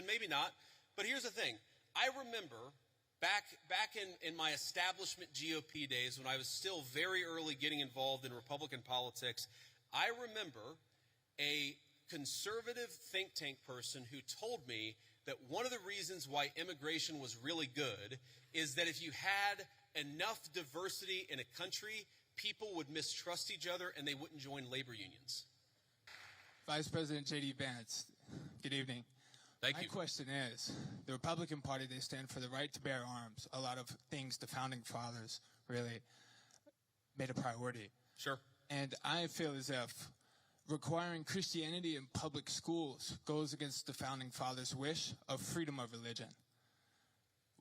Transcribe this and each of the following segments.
Christian, maybe not. But here's the thing. I remember back in my establishment GOP days when I was still very early getting involved in Republican politics, I remember a conservative think tank person who told me that one of the reasons why immigration was really good is that if you had enough diversity in a country, people would mistrust each other and they wouldn't join labor unions. Vice President J.D. Vance, good evening. Thank you. My question is, the Republican Party, they stand for the right to bear arms. A lot of things the founding fathers really made a priority. Sure. And I feel as if requiring Christianity in public schools goes against the founding fathers' wish of freedom of religion.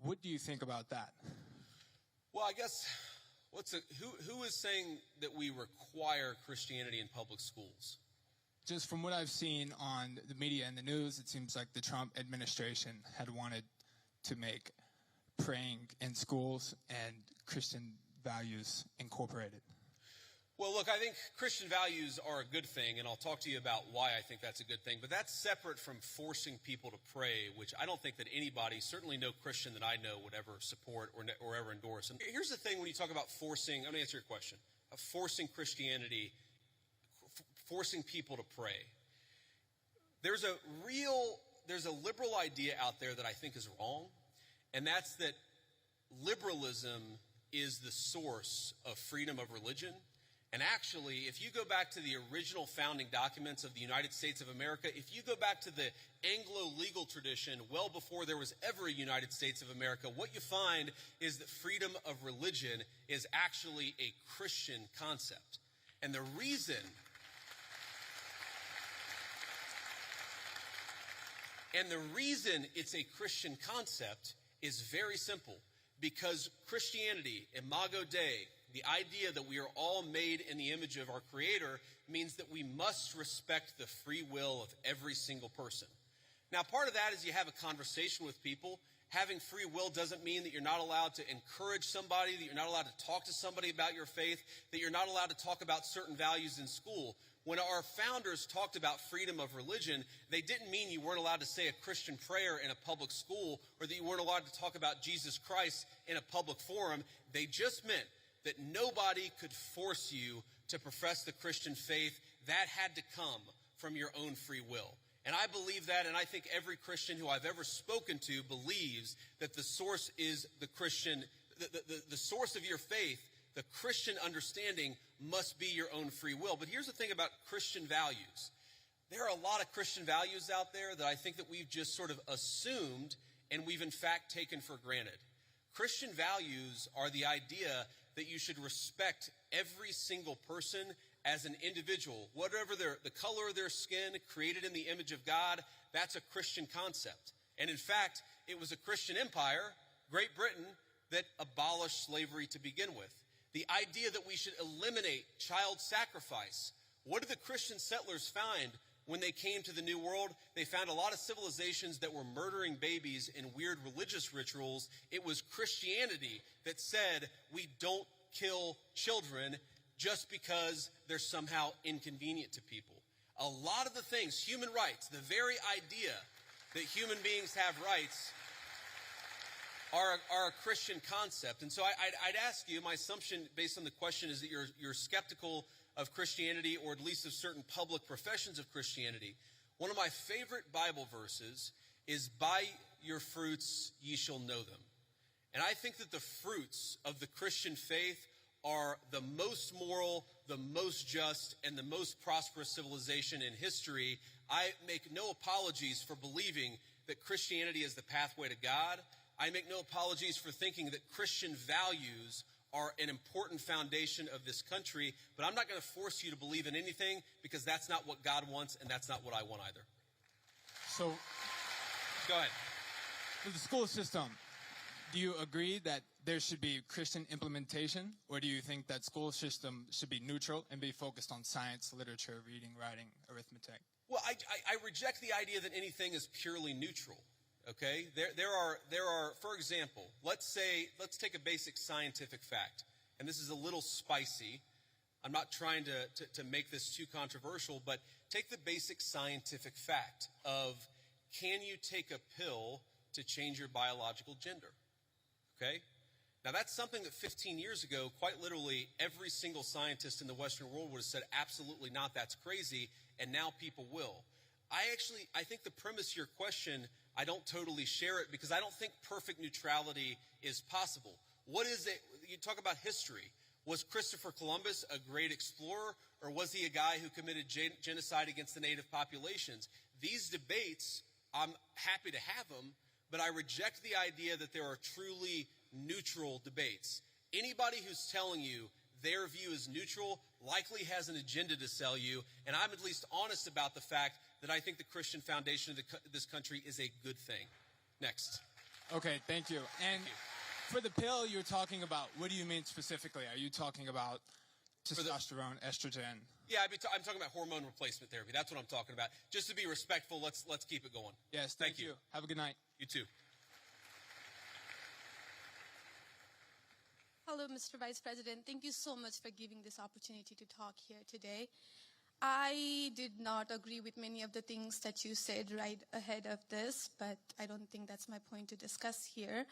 What do you think about that? Well, I guess, who is saying that we require Christianity in public schools? Just from what I've seen on the media and the news, it seems like the Trump administration had wanted to make praying in schools and Christian values incorporated. Well, look, I think Christian values are a good thing, and I'll talk to you about why I think that's a good thing. But that's separate from forcing people to pray, which I don't think that anybody, certainly no Christian that I know, would ever support or ever endorse. And here's the thing when you talk about forcing, I'm going to answer your question, forcing Christianity, forcing people to pray. There's a liberal idea out there that I think is wrong, and that's that liberalism is the source of freedom of religion. And actually, if you go back to the original founding documents of the United States of America, if you go back to the Anglo legal tradition well before there was ever a United States of America, what you find is that freedom of religion is actually a Christian concept. And the reason it's a Christian concept is very simple. Because Christianity, Imago Dei, the idea that we are all made in the image of our Creator, means that we must respect the free will of every single person. Now, part of that is you have a conversation with people. Having free will doesn't mean that you're not allowed to encourage somebody, that you're not allowed to talk to somebody about your faith, that you're not allowed to talk about certain values in school. When our founders talked about freedom of religion, they didn't mean you weren't allowed to say a Christian prayer in a public school or that you weren't allowed to talk about Jesus Christ in a public forum. They just meant that nobody could force you to profess the Christian faith. That had to come from your own free will. And I believe that, and I think every Christian who I've ever spoken to believes that the source is the Christian, the source of your faith. The Christian understanding must be your own free will. But here's the thing about Christian values. There are a lot of Christian values out there that I think that we've just sort of assumed and we've in fact taken for granted. Christian values are the idea that you should respect every single person as an individual. Whatever the color of their skin, created in the image of God, that's a Christian concept. And in fact, it was a Christian empire, Great Britain, that abolished slavery to begin with. The idea that we should eliminate child sacrifice. What did the Christian settlers find when they came to the New World? They found a lot of civilizations that were murdering babies in weird religious rituals. It was Christianity that said we don't kill children just because they're somehow inconvenient to people. A lot of the things, human rights, the very idea that human beings have rights are a Christian concept. And so I'd ask you, my assumption based on the question is that you're skeptical of Christianity, or at least of certain public professions of Christianity. One of my favorite Bible verses is, "By your fruits ye shall know them." And I think that the fruits of the Christian faith are the most moral, the most just, and the most prosperous civilization in history. I make no apologies for believing that Christianity is the pathway to God. I make no apologies for thinking that Christian values are an important foundation of this country, but I'm not going to force you to believe in anything because that's not what God wants and that's not what I want either. So, go ahead. With the school system, do you agree that there should be Christian implementation, or do you think that school system should be neutral and be focused on science, literature, reading, writing, arithmetic? Well, I reject the idea that anything is purely neutral. Okay, there are, for example, let's take a basic scientific fact, and this is a little spicy. I'm not trying to make this too controversial, but take the basic scientific fact of can you take a pill to change your biological gender? Okay? Now, that's something that 15 years ago, quite literally, every single scientist in the Western world would have said, absolutely not, that's crazy, and now people will. I think the premise of your question, I don't totally share it because I don't think perfect neutrality is possible. What is it? You talk about history. Was Christopher Columbus a great explorer, or was he a guy who committed genocide against the native populations? These debates, I'm happy to have them, but I reject the idea that there are truly neutral debates. Anybody who's telling you their view is neutral likely has an agenda to sell you, and I'm at least honest about the fact that I think the Christian foundation of this country is a good thing. Next. Okay, thank you. And for the pill you're talking about, what do you mean specifically? Are you talking about testosterone, estrogen? Yeah, I'm talking about hormone replacement therapy. That's what I'm talking about. Just to be respectful, let's keep it going. Yes, thank you. Have a good night. You too. Hello, Mr. Vice President. Thank you so much for giving this opportunity to talk here today. I did not agree with many of the things that you said right ahead of this, but I don't think that's my point to discuss here.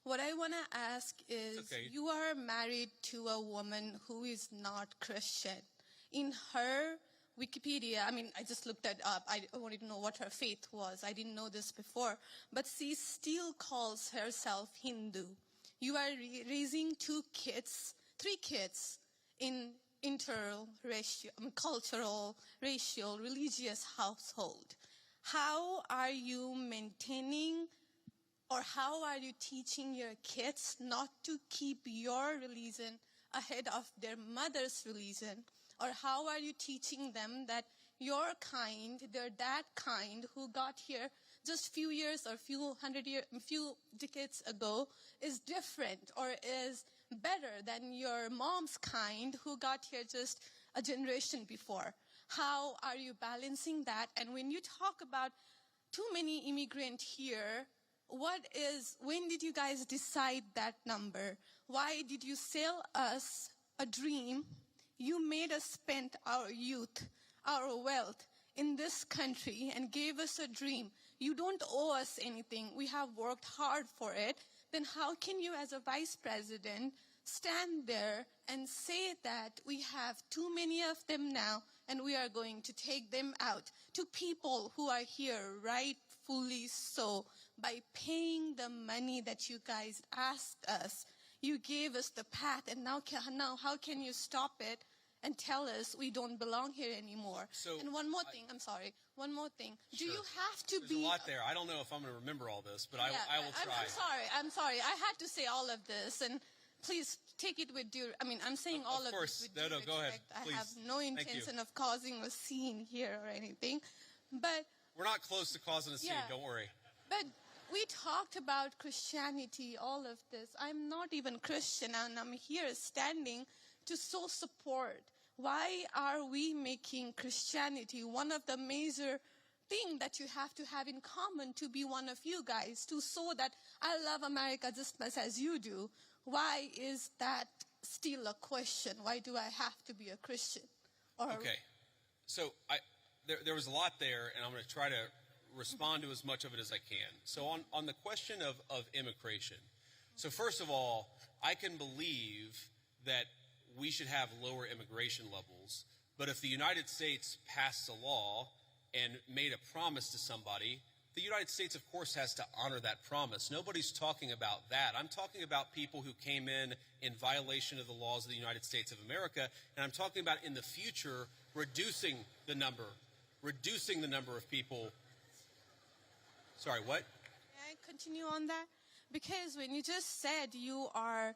What I want to ask is, you are married to a woman who is not Christian. In her Wikipedia, I just looked it up. I wanted to know what her faith was. I didn't know this before. But she still calls herself Hindu. You are raising three kids in interracial, cultural, racial, religious household. How are you maintaining, or how are you teaching your kids not to keep your religion ahead of their mother's religion? Or how are you teaching them that your kind, they're that kind who got here just few years or few decades ago is different or is better than your mom's kind who got here just a generation before? How are you balancing that? And when you talk about too many immigrants here, when did you guys decide that number? Why did you sell us a dream? You made us spend our youth, our wealth in this country and gave us a dream. You don't owe us anything. We have worked hard for it. Then how can you as a vice president stand there and say that we have too many of them now and we are going to take them out to people who are here rightfully so by paying the money that you guys asked us? You gave us the path, and now how can you stop it and tell us we don't belong here anymore? And one more thing. Do you have to There's a lot there. I don't know if I'm going to remember all this, but I will try. I'm sorry. I had to say all of this, and please take it with due. I'm saying all of this with due respect. Go ahead. Please. I have no intention of causing a scene here or anything, but we're not close to causing a scene. Don't worry. But we talked about Christianity, all of this. I'm not even Christian, and I'm here standing to show support. Why are we making Christianity one of the major things that you have to have in common to be one of you guys, to show that I love America just as much as you do? Why is that still a question? Why do I have to be a Christian? Okay. So there was a lot there, and I'm going to try to respond to as much of it as I can. So on the question of immigration, so first of all, I can believe that we should have lower immigration levels, but if the United States passed a law and made a promise to somebody, the United States, of course, has to honor that promise. Nobody's talking about that. I'm talking about people who came in violation of the laws of the United States of America, and I'm talking about in the future reducing the number of people. Sorry, what? May I continue on that? Because when you just said you are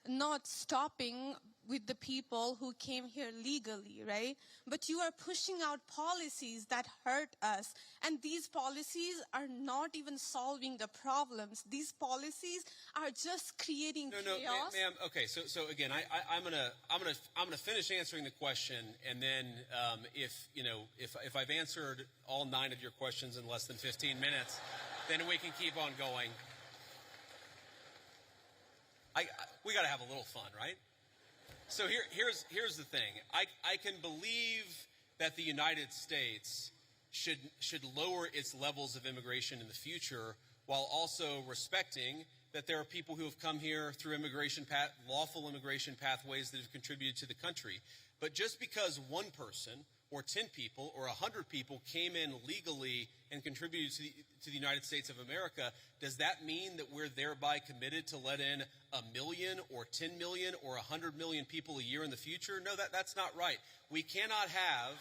not stopping with the people who came here legally, right? But you are pushing out policies that hurt us. And these policies are not even solving the problems. These policies are just creating chaos. No, ma'am. Okay, so again, I'm gonna finish answering the question, and then if I've answered all 9 of your questions in less than 15 minutes, then we can keep on going. We got to have a little fun, right? So here's the thing. I can believe that the United States should lower its levels of immigration in the future, while also respecting that there are people who have come here through lawful immigration pathways that have contributed to the country. But just because one person or 10 people or 100 people came in legally and contributed to the United States of America, does that mean that we're thereby committed to let in 1 million or 10 million or 100 million people a year in the future? No, that's not right. We cannot have,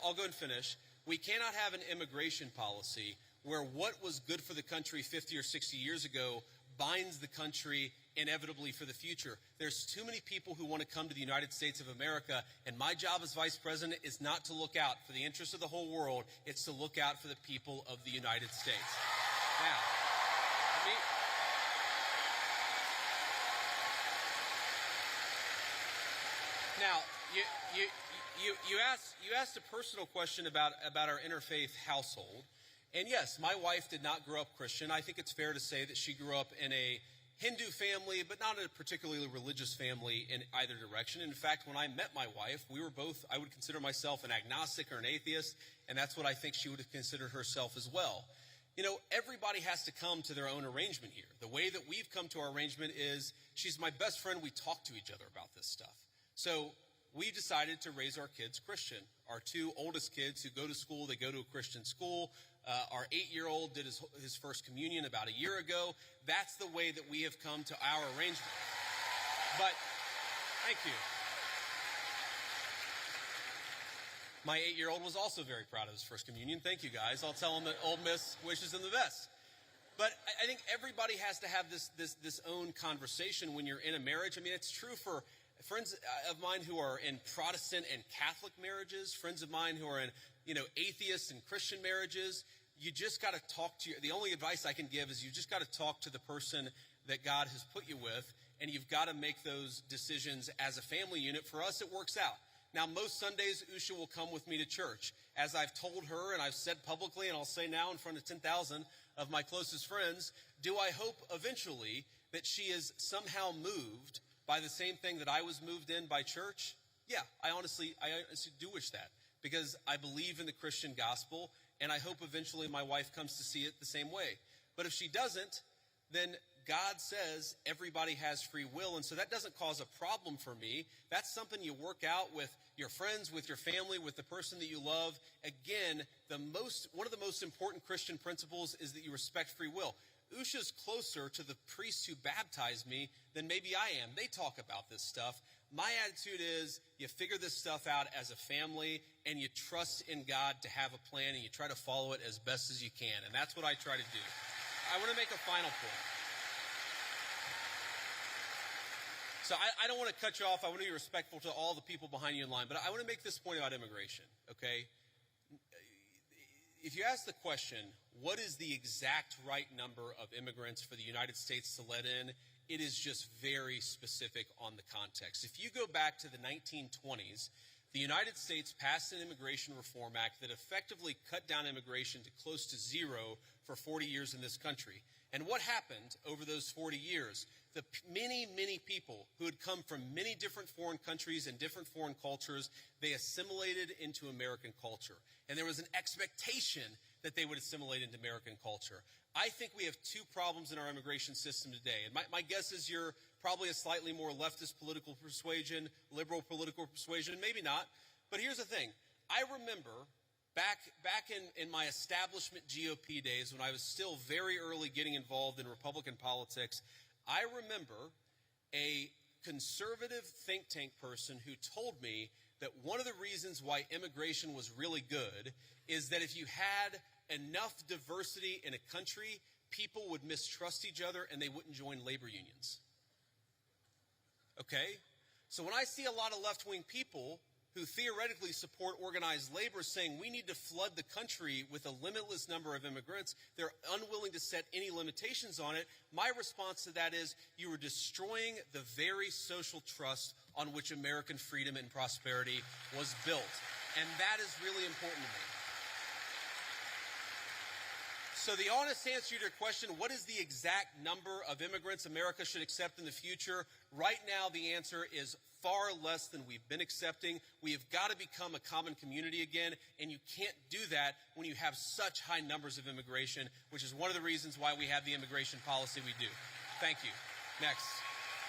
I'll go and finish, we cannot have an immigration policy where what was good for the country 50 or 60 years ago binds the country inevitably for the future. There's too many people who want to come to the United States of America, and my job as vice president is not to look out for the interests of the whole world. It's to look out for the people of the United States. Now, you asked a personal question about our interfaith household. And yes, my wife did not grow up Christian. I think it's fair to say that she grew up in a Hindu family, but not a particularly religious family in either direction. In fact, when I met my wife, we were both, I would consider myself an agnostic or an atheist, and that's what I think she would have considered herself as well. You know, everybody has to come to their own arrangement here. The way that we've come to our arrangement is she's my best friend. We talk to each other about this stuff. So we decided to raise our kids Christian. Our two oldest kids who go to school, they go to a Christian school. Our 8-year-old did his first communion about a year ago. That's the way that we have come to our arrangement. But, thank you. My 8-year-old was also very proud of his first communion. Thank you, guys. I'll tell him that Old Miss wishes him the best. But I think everybody has to have this own conversation when you're in a marriage. I mean, it's true for friends of mine who are in Protestant and Catholic marriages, friends of mine who are in, atheist and Christian marriages. You just got to talk to the only advice I can give is you just got to talk to the person that God has put you with, and you've got to make those decisions as a family unit. For us, it works out. Now, most Sundays, Usha will come with me to church. As I've told her, and I've said publicly, and I'll say now in front of 10,000 of my closest friends, do I hope eventually that she is somehow moved by the same thing that I was moved in by church? Yeah, I honestly do wish that, because I believe in the Christian gospel, and I hope eventually my wife comes to see it the same way. But if she doesn't, then God says everybody has free will, and so that doesn't cause a problem for me. That's something you work out with your friends, with your family, with the person that you love. Again, one of the most important Christian principles is that you respect free will. Usha's closer to the priests who baptized me than maybe I am. They talk about this stuff. My attitude is you figure this stuff out as a family, and you trust in God to have a plan, and you try to follow it as best as you can. And that's what I try to do. I want to make a final point. So I don't want to cut you off. I want to be respectful to all the people behind you in line. But I want to make this point about immigration, okay? If you ask the question, what is the exact right number of immigrants for the United States to let in, it is just very specific on the context. If you go back to the 1920s, the United States passed an Immigration Reform Act that effectively cut down immigration to close to zero for 40 years in this country. And what happened over those 40 years? The many, many people who had come from many different foreign countries and different foreign cultures, they assimilated into American culture. And there was an expectation that they would assimilate into American culture. I think we have two problems in our immigration system today. And my guess is you're probably a slightly more leftist political persuasion, liberal political persuasion, maybe not. But here's the thing. I remember back in my establishment GOP days, when I was still very early getting involved in Republican politics, I remember a conservative think tank person who told me that one of the reasons why immigration was really good is that if you had enough diversity in a country, people would mistrust each other and they wouldn't join labor unions. Okay? So when I see a lot of left-wing people who theoretically support organized labor saying we need to flood the country with a limitless number of immigrants, they're unwilling to set any limitations on it. My response to that is you are destroying the very social trust on which American freedom and prosperity was built. And that is really important to me. So the honest answer to your question, what is the exact number of immigrants America should accept in the future? Right now, the answer is far less than we've been accepting. We have got to become a common community again, and you can't do that when you have such high numbers of immigration, which is one of the reasons why we have the immigration policy we do. Thank you. Next.